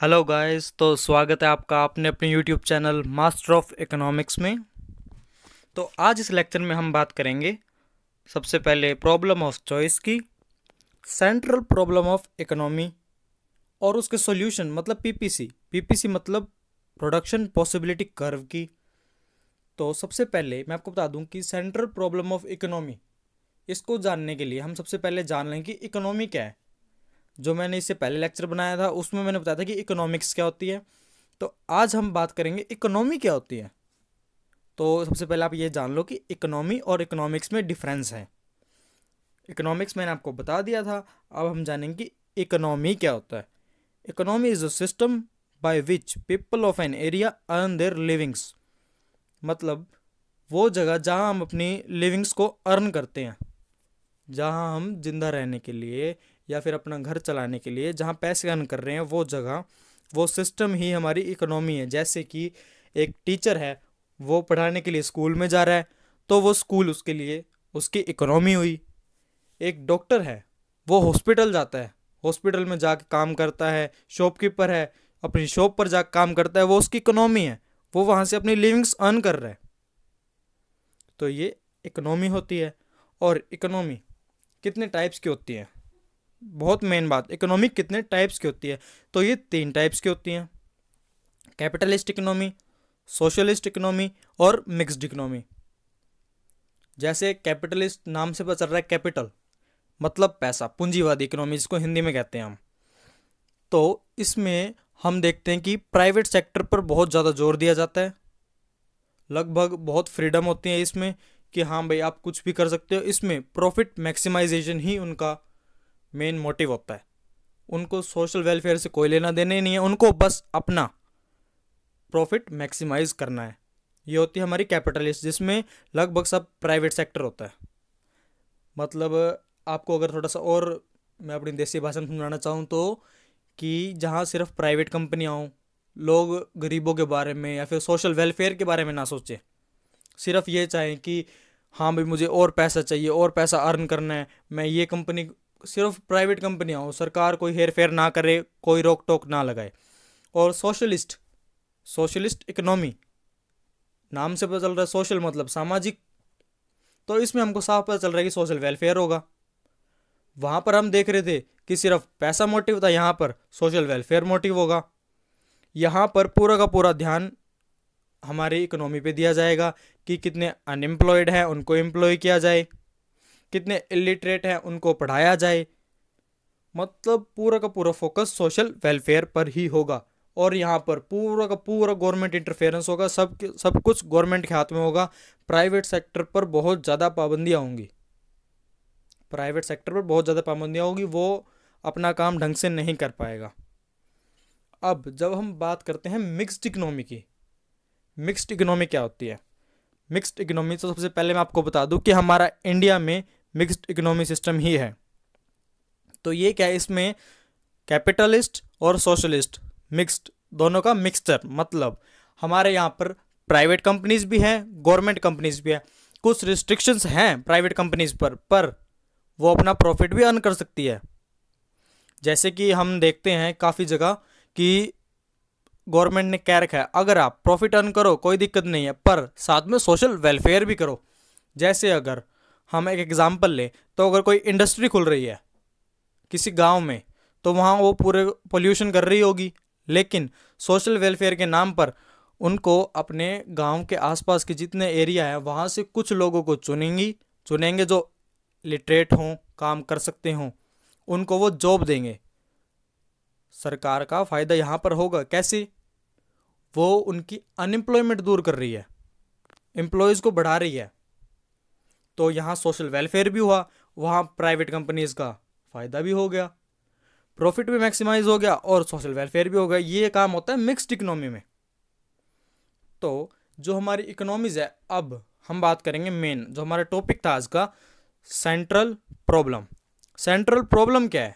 Hello guys, तो स्वागत है आपका अपने अपने YouTube channel master of economics में। तो आज इस लेक्चर में हम बात करेंगे सबसे पहले प्रॉब्लम ऑफ चॉइस की, सेंट्रल प्रॉब्लम ऑफ इकोनॉमी और उसके सॉल्यूशन मतलब पीपीसी मतलब प्रोडक्शन पॉसिबिलिटी कर्व की। तो सबसे पहले मैं आपको बता दूं कि सेंट्रल प्रॉब्लम ऑफ इकोनॉमी, इसको जानने के लिए हम सबसे पहले जान लें कि इकोनॉमी क्या है। जो मैंने इससे पहले लेक्चर बनाया था उसमें मैंने बताया था कि इकोनॉमिक्स क्या होती है। तो आज हम बात करेंगे इकोनॉमी क्या होती है। तो सबसे पहले आप ये जान लो कि इकोनॉमी और इकोनॉमिक्स में डिफरेंस है। इकोनॉमिक्स मैंने आपको बता दिया था, अब हम जानेंगे कि इकोनॉमी क्या होता है। Economy is a system by which people of an area earn there livings, मतलब वो जगह जहाँ हम अपनी लिविंग्स को अर्न करते हैं, जहाँ हम जिंदा रहने के लिए या फिर अपना घर चलाने के लिए जहाँ पैसे अर्न कर रहे हैं, वो जगह वो सिस्टम ही हमारी इकोनॉमी है। जैसे कि एक टीचर है, वो पढ़ाने के लिए स्कूल में जा रहा है, तो वो स्कूल उसके लिए उसकी इकोनॉमी हुई। एक डॉक्टर है, वो हॉस्पिटल जाता है, हॉस्पिटल में जाके काम करता है। शॉपकीपर है, अपनी शॉप पर जाकर काम करता है, वो उसकी इकोनॉमी है, वो वहाँ से अपनी लिविंग्स अर्न कर रहा है। तो ये इकोनॉमी होती है। और इकोनॉमी कितने टाइप्स की होती है, बहुत मेन बात, इकोनॉमिक कितने टाइप्स की होती है। तो ये 3 टाइप्स की होती हैं: कैपिटलिस्ट इकोनॉमी, सोशलिस्ट इकोनॉमी और मिक्स्ड इकोनॉमी। जैसे कैपिटलिस्ट नाम से पता चल रहा है, कैपिटल मतलब पैसा, पूंजीवादी इकोनॉमी जिसको हिंदी में कहते हैं हम। तो इसमें हम देखते हैं कि प्राइवेट सेक्टर पर बहुत ज़्यादा जोर दिया जाता है, लगभग बहुत फ्रीडम होती है इसमें कि हाँ भाई आप कुछ भी कर सकते हो। इसमें प्रॉफिट मैक्सिमाइजेशन ही उनका मेन मोटिव होता है। उनको सोशल वेलफेयर से कोई लेना देना ही नहीं है, उनको बस अपना प्रॉफिट मैक्सिमाइज करना है। ये होती है हमारी कैपिटलिस्ट, जिसमें लगभग सब प्राइवेट सेक्टर होता है। मतलब आपको अगर थोड़ा सा और मैं अपनी देसी भाषा में समझाना चाहूँ तो कि जहाँ सिर्फ प्राइवेट कंपनियाँ हों, लोग गरीबों के बारे में या फिर सोशल वेलफेयर के बारे में ना सोचें, सिर्फ ये चाहें कि हाँ भाई मुझे और पैसा चाहिए और पैसा अर्न करना है, मैं ये कंपनी, सिर्फ प्राइवेट कंपनियाँ हो, सरकार कोई हेर फेर ना करे, कोई रोक टोक ना लगाए। और सोशलिस्ट, सोशलिस्ट इकोनॉमी नाम से पता चल रहा है, सोशल मतलब सामाजिक, तो इसमें हमको साफ पता चल रहा है कि सोशल वेलफेयर होगा। वहाँ पर हम देख रहे थे कि सिर्फ पैसा मोटिव था, यहाँ पर सोशल वेलफेयर मोटिव होगा। यहाँ पर पूरा का पूरा ध्यान हमारी इकोनॉमी पे दिया जाएगा कि कितने अनएम्प्लॉयड हैं उनको एम्प्लॉय किया जाए, कितने इलिटरेट हैं उनको पढ़ाया जाए। मतलब पूरा का पूरा फोकस सोशल वेलफेयर पर ही होगा। और यहाँ पर पूरा का पूरा गवर्नमेंट इंटरफेरेंस होगा, सब कुछ गवर्नमेंट के हाथ में होगा। प्राइवेट सेक्टर पर बहुत ज़्यादा पाबंदियाँ होंगी, प्राइवेट सेक्टर पर बहुत ज़्यादा पाबंदियाँ होगी, वो अपना काम ढंग से नहीं कर पाएगा। अब जब हम बात करते हैं मिक्स्ड इकोनॉमी की, मिक्स्ड इकोनॉमी क्या होती है? मिक्स्ड इकोनॉमी, तो सबसे पहले मैं आपको बता दूं कि हमारा इंडिया में मिक्स्ड इकोनॉमी सिस्टम ही है। तो ये क्या है, इसमें कैपिटलिस्ट और सोशलिस्ट मिक्स्ड, दोनों का मिक्सचर, मतलब हमारे यहाँ पर प्राइवेट कंपनीज भी हैं, गवर्नमेंट कंपनीज भी हैं। कुछ रिस्ट्रिक्शंस हैं प्राइवेट कंपनीज पर वो अपना प्रॉफिट भी अर्न कर सकती है। जैसे कि हम देखते हैं काफ़ी जगह कि गवर्नमेंट ने कह रखा है अगर आप प्रॉफिट अर्न करो कोई दिक्कत नहीं है, पर साथ में सोशल वेलफेयर भी करो। जैसे अगर हम एक एग्जांपल लें, तो अगर कोई इंडस्ट्री खुल रही है किसी गांव में, तो वहाँ वो पूरे पोल्यूशन कर रही होगी, लेकिन सोशल वेलफेयर के नाम पर उनको अपने गांव के आसपास के जितने एरिया है वहाँ से कुछ लोगों को चुनेंगे जो लिटरेट हों, काम कर सकते हों, उनको वो जॉब देंगे। सरकार का फ़ायदा यहाँ पर होगा, कैसे? वो उनकी अनएम्प्लॉयमेंट दूर कर रही है, एम्प्लॉयज़ को बढ़ा रही है। तो यहाँ सोशल वेलफेयर भी हुआ, वहाँ प्राइवेट कंपनीज का फ़ायदा भी हो गया, प्रॉफिट भी मैक्सिमाइज हो गया और सोशल वेलफेयर भी हो गया। ये काम होता है मिक्स्ड इकोनॉमी में। तो जो हमारी इकोनॉमीज है, अब हम बात करेंगे मेन जो हमारा टॉपिक था आज का, सेंट्रल प्रॉब्लम। सेंट्रल प्रॉब्लम क्या है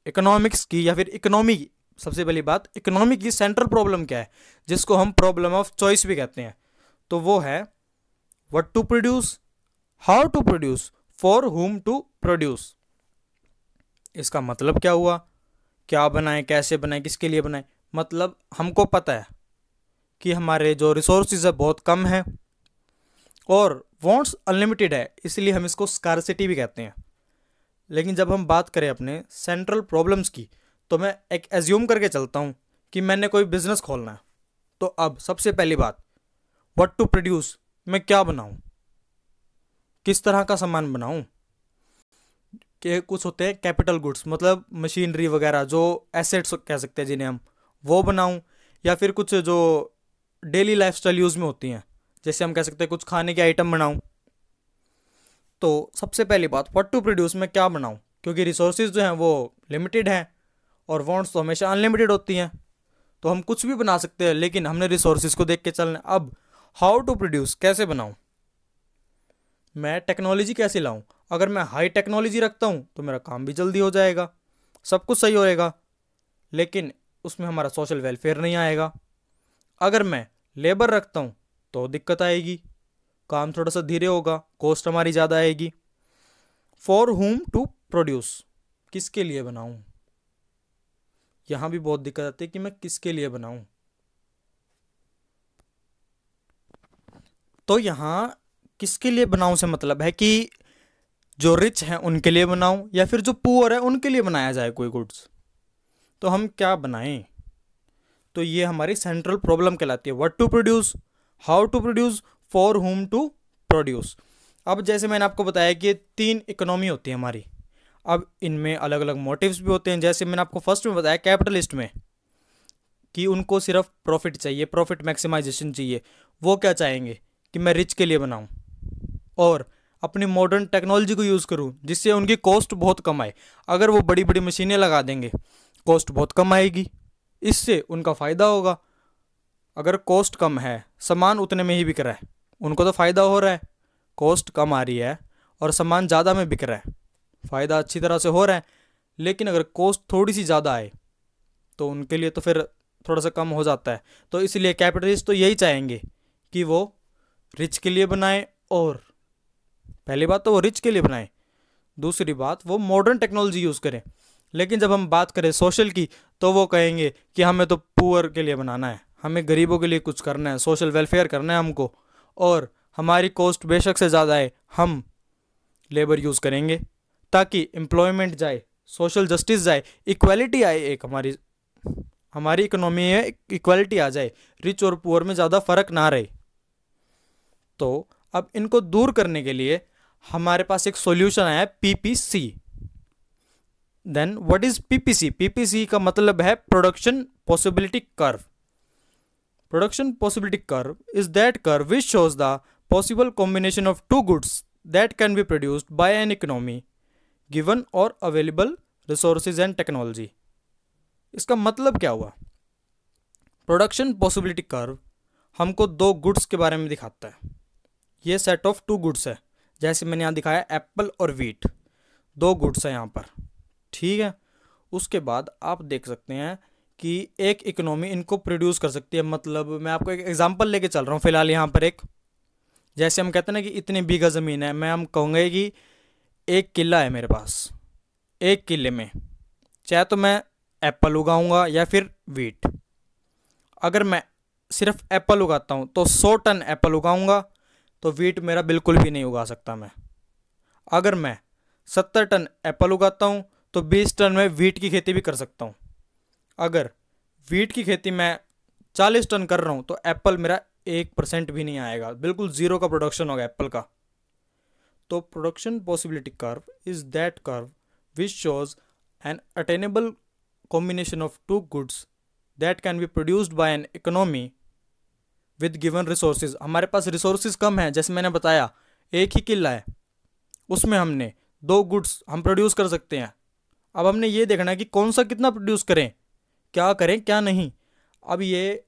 इकोनॉमिक्स की, या फिर इकोनॉमी की? सबसे पहली बात, इकोनॉमी की सेंट्रल प्रॉब्लम क्या है, जिसको हम प्रॉब्लम ऑफ चॉइस भी कहते हैं। तो वो है what to produce, how to produce, for whom to produce. इसका मतलब क्या हुआ, क्या बनाएं, कैसे बनाएं, किसके लिए बनाएं? मतलब हमको पता है कि हमारे जो रिसोर्सेज है बहुत कम है, और वांट्स अनलिमिटेड है, इसलिए हम इसको स्कार्सिटी भी कहते हैं। लेकिन जब हम बात करें अपने सेंट्रल प्रॉब्लम्स की, तो मैं एक एज्यूम करके चलता हूँ कि मैंने कोई बिजनेस खोलना है। तो अब सबसे पहली बात, व्हाट टू प्रोड्यूस, मैं क्या बनाऊँ, किस तरह का सामान बनाऊँ। कि कुछ होते हैं कैपिटल गुड्स, मतलब मशीनरी वगैरह, जो एसेट्स कह सकते हैं जिन्हें हम, वो बनाऊँ, या फिर कुछ जो डेली लाइफस्टाइल यूज़ में होती हैं, जैसे हम कह सकते हैं कुछ खाने के आइटम बनाऊँ। तो सबसे पहली बात, व्हाट टू प्रोड्यूस, मैं क्या बनाऊँ, क्योंकि रिसोर्सेज जो हैं वो लिमिटेड हैं और वांट्स तो हमेशा अनलिमिटेड होती हैं। तो हम कुछ भी बना सकते हैं, लेकिन हमने रिसोर्सेज को देख के चलना है। अब हाउ टू प्रोड्यूस, कैसे बनाऊँ, मैं टेक्नोलॉजी कैसे लाऊं। अगर मैं हाई टेक्नोलॉजी रखता हूं तो मेरा काम भी जल्दी हो जाएगा, सब कुछ सही होएगा, लेकिन उसमें हमारा सोशल वेलफेयर नहीं आएगा। अगर मैं लेबर रखता हूं तो दिक्कत आएगी, काम थोड़ा सा धीरे होगा, कॉस्ट हमारी ज़्यादा आएगी। फॉर हुम टू प्रोड्यूस, किसके लिए बनाऊं, यहाँ भी बहुत दिक्कत आती है कि मैं किसके लिए बनाऊं। तो यहाँ किसके लिए बनाऊं से मतलब है कि जो रिच हैं उनके लिए बनाऊं, या फिर जो पुअर है उनके लिए बनाया जाए कोई गुड्स। तो हम क्या बनाएं, तो ये हमारी सेंट्रल प्रॉब्लम कहलाती है। What to produce, how to produce, for whom to produce. अब जैसे मैंने आपको बताया कि 3 इकोनॉमी होती है हमारी। अब इनमें अलग अलग मोटिव्स भी होते हैं। जैसे मैंने आपको फर्स्ट में बताया कैपिटलिस्ट में, कि उनको सिर्फ प्रॉफिट चाहिए, प्रॉफिट मैक्सिमाइजेशन चाहिए। वो क्या चाहेंगे कि मैं रिच के लिए बनाऊं और अपनी मॉडर्न टेक्नोलॉजी को यूज़ करूं, जिससे उनकी कॉस्ट बहुत कम आए। अगर वो बड़ी बड़ी मशीनें लगा देंगे, कॉस्ट बहुत कम आएगी, इससे उनका फ़ायदा होगा। अगर कॉस्ट कम है, सामान उतने में ही बिक रहा है, उनको तो फ़ायदा हो रहा है। कॉस्ट कम आ रही है और सामान ज़्यादा में बिक रहा है, फ़ायदा अच्छी तरह से हो रहा है। लेकिन अगर कॉस्ट थोड़ी सी ज़्यादा आए तो उनके लिए तो फिर थोड़ा सा कम हो जाता है। तो इसलिए कैपिटलिस्ट तो यही चाहेंगे कि वो रिच के लिए बनाए, और पहली बात तो वो रिच के लिए बनाए, दूसरी बात वो मॉडर्न टेक्नोलॉजी यूज़ करें। लेकिन जब हम बात करें सोशल की, तो वो कहेंगे कि हमें तो पुअर के लिए बनाना है, हमें गरीबों के लिए कुछ करना है, सोशल वेलफेयर करना है हमको, और हमारी कॉस्ट बेशक से ज़्यादा है, हम लेबर यूज़ करेंगे ताकि एम्प्लॉयमेंट जाए, सोशल जस्टिस जाए, इक्वालिटी आए, एक हमारी इकोनॉमी है, इक्वालिटी आ जाए, रिच और पुअर में ज़्यादा फ़र्क ना रहे। तो अब इनको दूर करने के लिए हमारे पास एक सॉल्यूशन आया है, PPC. Then what is PPC? PPC का मतलब है production possibility curve. Production possibility curve is that curve which shows the possible combination of two goods that can be produced by an economy given और available resources and technology. इसका मतलब क्या हुआ? Production possibility curve हमको 2 goods के बारे में दिखाता है। ये सेट ऑफ 2 गुड्स है, जैसे मैंने यहाँ दिखाया एप्पल और वीट, 2 गुड्स है यहाँ पर, ठीक है। उसके बाद आप देख सकते हैं कि एक इकोनॉमी इनको प्रोड्यूस कर सकती है। मतलब मैं आपको एक एग्जांपल लेके चल रहा हूँ फिलहाल यहाँ पर। एक जैसे हम कहते हैं ना कि इतनी बीघा ज़मीन है, हम कहूँगे कि 1 किला है मेरे पास, 1 किले में चाहे तो मैं एप्पल उगाऊँगा या फिर वीट। अगर मैं सिर्फ एप्पल उगाता हूँ तो 100 टन एप्पल उगाऊँगा, तो वीट मेरा बिल्कुल भी नहीं उगा सकता मैं। अगर मैं 70 टन एप्पल उगाता हूँ तो 20 टन में वीट की खेती भी कर सकता हूँ। अगर वीट की खेती मैं 40 टन कर रहा हूँ तो एप्पल मेरा 1% भी नहीं आएगा, बिल्कुल ज़ीरो का प्रोडक्शन होगा एप्पल का। तो production possibility curve is that curve which shows N attainable combination of 2 goods that can be produced by an economy with given resources. हमारे पास रिसोर्सेज कम है, जैसे मैंने बताया 1 ही किला है, उसमें हमने 2 गुड्स हम प्रोड्यूस कर सकते हैं। अब हमने ये देखना है कि कौन सा कितना प्रोड्यूस करें क्या नहीं। अब ये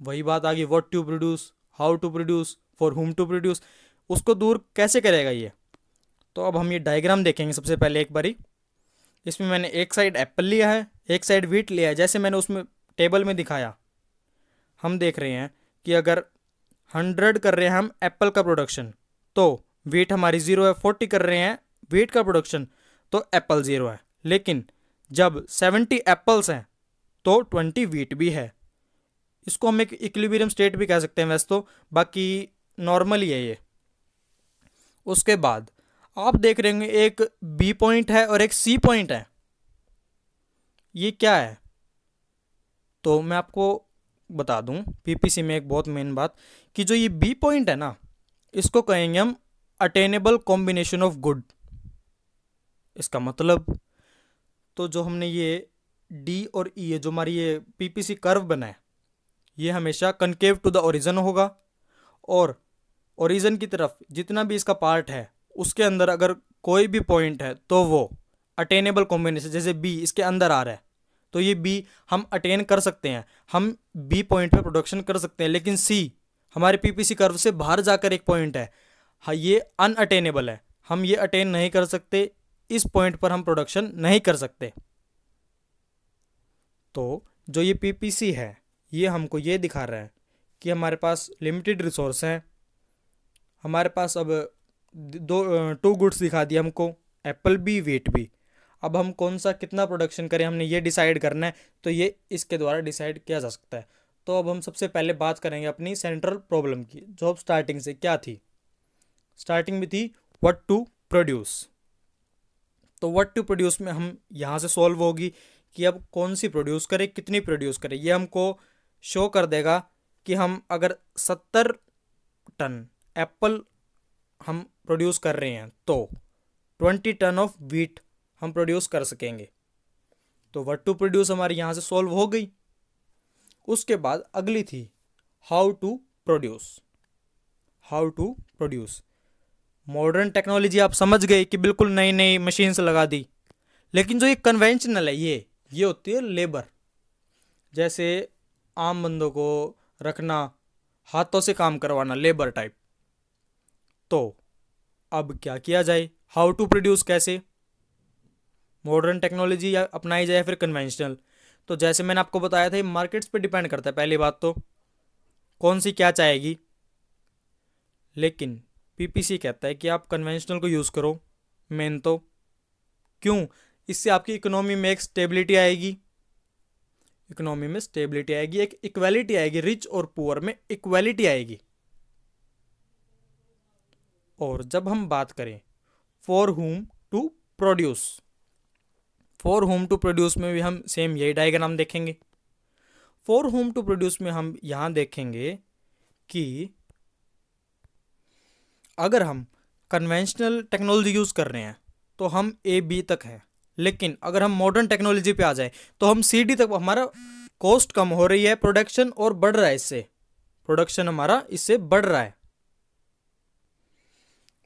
वही बात आ गई, what to produce, how to produce, for whom to produce. उसको दूर कैसे करेगा ये? तो अब हम ये डायग्राम देखेंगे सबसे पहले एक बारी। इसमें मैंने एक साइड एप्पल लिया है, एक साइड वीट लिया है। जैसे मैंने उसमें टेबल में दिखाया, हम देख रहे हैं कि अगर 100 कर रहे हैं हम एप्पल का प्रोडक्शन तो वीट हमारी 0 है, 40 कर रहे हैं वीट का प्रोडक्शन तो एप्पल 0 है। लेकिन जब 70 एप्पल्स हैं तो 20 वीट भी है। इसको हम एक इक्विलिब्रियम स्टेट भी कह सकते हैं वैसे तो, बाकी नॉर्मल ही है ये। उसके बाद आप देख रहे होंगे एक बी पॉइंट है और एक सी पॉइंट है। ये क्या है? तो मैं आपको बता दूं पीपीसी में एक बहुत मेन बात, कि जो ये बी पॉइंट है ना, इसको कहेंगे हम अटेनेबल कॉम्बिनेशन ऑफ गुड। इसका मतलब, तो जो हमने ये डी और ई है, जो हमारी ये पीपीसी कर्व बना है, ये हमेशा कनकेव टू द ओरिजिन होगा, और ओरिजिन की तरफ जितना भी इसका पार्ट है उसके अंदर अगर कोई भी पॉइंट है तो वो अटेनेबल कॉम्बिनेशन, जैसे बी इसके अंदर आ रहा है तो ये बी हम अटेन कर सकते हैं, हम बी पॉइंट पे प्रोडक्शन कर सकते हैं। लेकिन सी हमारे पीपीसी कर्व से बाहर जाकर एक पॉइंट है, हाँ ये अनअटेनेबल है, हम ये अटेन नहीं कर सकते, इस पॉइंट पर हम प्रोडक्शन नहीं कर सकते। तो जो ये पीपीसी है ये हमको ये दिखा रहा है कि हमारे पास लिमिटेड रिसोर्स हैं। हमारे पास अब टू गुड्स दिखा दिया हमको, एप्पल भी वेट भी। अब हम कौन सा कितना प्रोडक्शन करें हमने ये डिसाइड करना है, तो ये इसके द्वारा डिसाइड किया जा सकता है। तो अब हम सबसे पहले बात करेंगे अपनी सेंट्रल प्रॉब्लम की, जो अब स्टार्टिंग से क्या थी। स्टार्टिंग में थी व्हाट टू प्रोड्यूस। तो व्हाट टू प्रोड्यूस में हम यहाँ से सॉल्व होगी कि अब कौन सी प्रोड्यूस करें, कितनी प्रोड्यूस करें। ये हमको शो कर देगा कि हम अगर 70 टन एप्पल हम प्रोड्यूस कर रहे हैं तो 20 टन ऑफ व्हीट हम प्रोड्यूस कर सकेंगे। तो व्हाट टू प्रोड्यूस हमारी यहाँ से सॉल्व हो गई। उसके बाद अगली थी how to produce. How to produce modern technology आप समझ गए कि बिल्कुल नई नई मशीन्स लगा दी, लेकिन जो ये कन्वेंशनल है ये होती है लेबर। जैसे आम बंदों को रखना, हाथों से काम करवाना, लेबर टाइप। तो अब क्या किया जाए, हाउ टू प्रोड्यूस कैसे, मॉडर्न टेक्नोलॉजी या अपनाई जाए फिर कन्वेंशनल। तो जैसे मैंने आपको बताया था, ये मार्केट्स पे डिपेंड करता है। पहली बात तो कौन सी क्या चाहेगी, लेकिन पीपीसी कहता है कि आप कन्वेंशनल को यूज़ करो मेन तो। क्यों? इससे आपकी इकोनॉमी में एक स्टेबिलिटी आएगी, इकोनॉमी में स्टेबिलिटी आएगी, एक इक्वालिटी आएगी, रिच और पुअर में इक्वालिटी आएगी। और जब हम बात करें for whom to produce, for whom to produce में भी हम सेम यही डायग्राम देखेंगे। फॉर होम टू प्रोड्यूस में हम यहां देखेंगे कि अगर हम कन्वेंशनल टेक्नोलॉजी यूज़ कर रहे हैं तो हम ए बी तक है, लेकिन अगर हम मॉडर्न टेक्नोलॉजी पे आ जाए तो हम सी डी तक, हमारा कॉस्ट कम हो रही है, प्रोडक्शन और बढ़ रहा है, इससे प्रोडक्शन हमारा इससे बढ़ रहा है।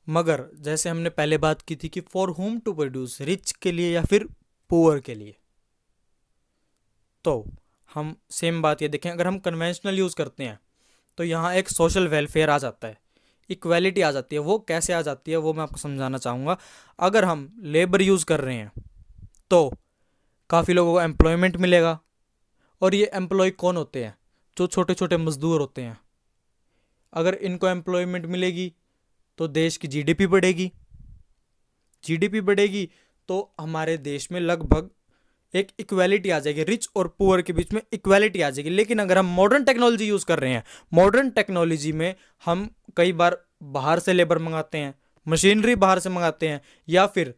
मगर जैसे हमने पहले बात की थी कि for whom to produce, rich के लिए या फिर पुअर के लिए, तो हम सेम बात ये देखें, अगर हम कन्वेंशनल यूज़ करते हैं तो यहाँ एक सोशल वेलफेयर आ जाता है, इक्वालिटी आ जाती है। वो कैसे आ जाती है वो मैं आपको समझाना चाहूँगा। अगर हम लेबर यूज़ कर रहे हैं तो काफ़ी लोगों को एम्प्लॉयमेंट मिलेगा, और ये एम्प्लॉय कौन होते हैं? जो छोटे छोटे मजदूर होते हैं। अगर इनको एम्प्लॉयमेंट मिलेगी तो देश की जीडीपी बढ़ेगी, जीडीपी बढ़ेगी तो हमारे देश में लगभग एक इक्वालिटी आ जाएगी, रिच और पुअर के बीच में इक्वालिटी आ जाएगी। लेकिन अगर हम मॉडर्न टेक्नोलॉजी यूज़ कर रहे हैं, मॉडर्न टेक्नोलॉजी में हम कई बार बाहर से लेबर मंगाते हैं, मशीनरी बाहर से मंगाते हैं, या फिर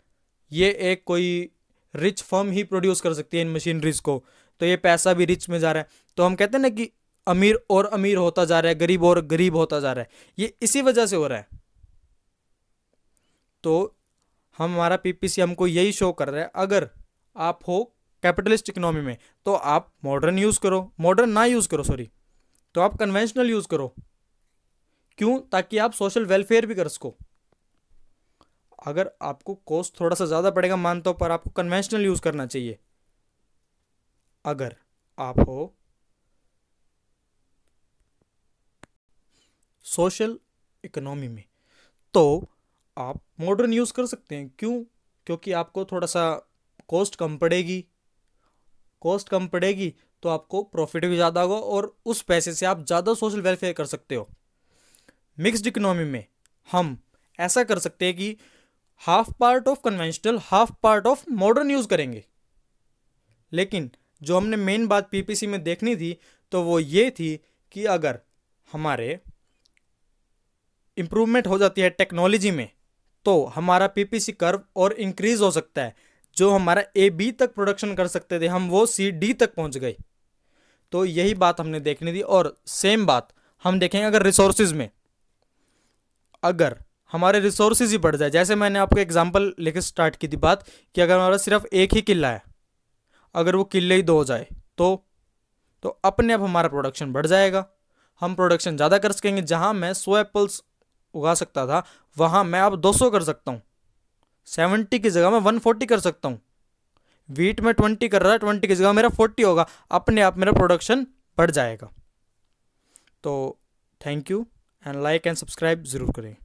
ये एक कोई रिच फर्म ही प्रोड्यूस कर सकती है इन मशीनरीज को, तो ये पैसा भी रिच में जा रहा है। तो हम कहते हैं ना कि अमीर और अमीर होता जा रहा है, गरीब और गरीब होता जा रहा है, ये इसी वजह से हो रहा है। तो हमारा पीपीसी हमको यही शो कर रहा है, अगर आप हो कैपिटलिस्ट इकोनॉमी में तो आप मॉडर्न यूज़ करो, मॉडर्न ना यूज़ करो सॉरी, तो आप कन्वेंशनल यूज़ करो। क्यों? ताकि आप सोशल वेलफेयर भी कर सको। अगर आपको कॉस्ट थोड़ा सा ज़्यादा पड़ेगा मानता हूँ, पर आपको कन्वेंशनल यूज़ करना चाहिए। अगर आप हो सोशल इकोनॉमी में तो आप मॉडर्न यूज़ कर सकते हैं। क्यों? क्योंकि आपको थोड़ा सा कॉस्ट कम पड़ेगी, कॉस्ट कम पड़ेगी तो आपको प्रॉफिट भी ज़्यादा होगा, और उस पैसे से आप ज़्यादा सोशल वेलफेयर कर सकते हो। मिक्स्ड इकोनॉमी में हम ऐसा कर सकते हैं कि half part of conventional, half part of modern use करेंगे। लेकिन जो हमने मेन बात पीपीसी में देखनी थी तो वो ये थी कि अगर हमारे इम्प्रूवमेंट हो जाती है टेक्नोलॉजी में तो हमारा पीपीसी कर्व और इंक्रीज हो सकता है। जो हमारा ए बी तक प्रोडक्शन कर सकते थे हम वो सी डी तक पहुंच गए। तो यही बात हमने देखनी थी। और सेम बात हम देखेंगे अगर रिसोर्सेज में, अगर हमारे रिसोर्सेज ही बढ़ जाए, जैसे मैंने आपको एग्जांपल लेके स्टार्ट की थी बात कि अगर हमारा सिर्फ एक ही किला है, अगर वो किले ही 2 हो जाए तो अपने आप हमारा प्रोडक्शन बढ़ जाएगा, हम प्रोडक्शन ज़्यादा कर सकेंगे। जहाँ मैं 100 एप्पल्स उगा सकता था वहाँ मैं अब 200 कर सकता हूँ, 70 की जगह मैं 140 कर सकता हूँ। वीट में 20 कर रहा है, 20 की जगह मेरा 40 होगा, अपने आप मेरा प्रोडक्शन बढ़ जाएगा। तो thank you and like and subscribe ज़रूर करें।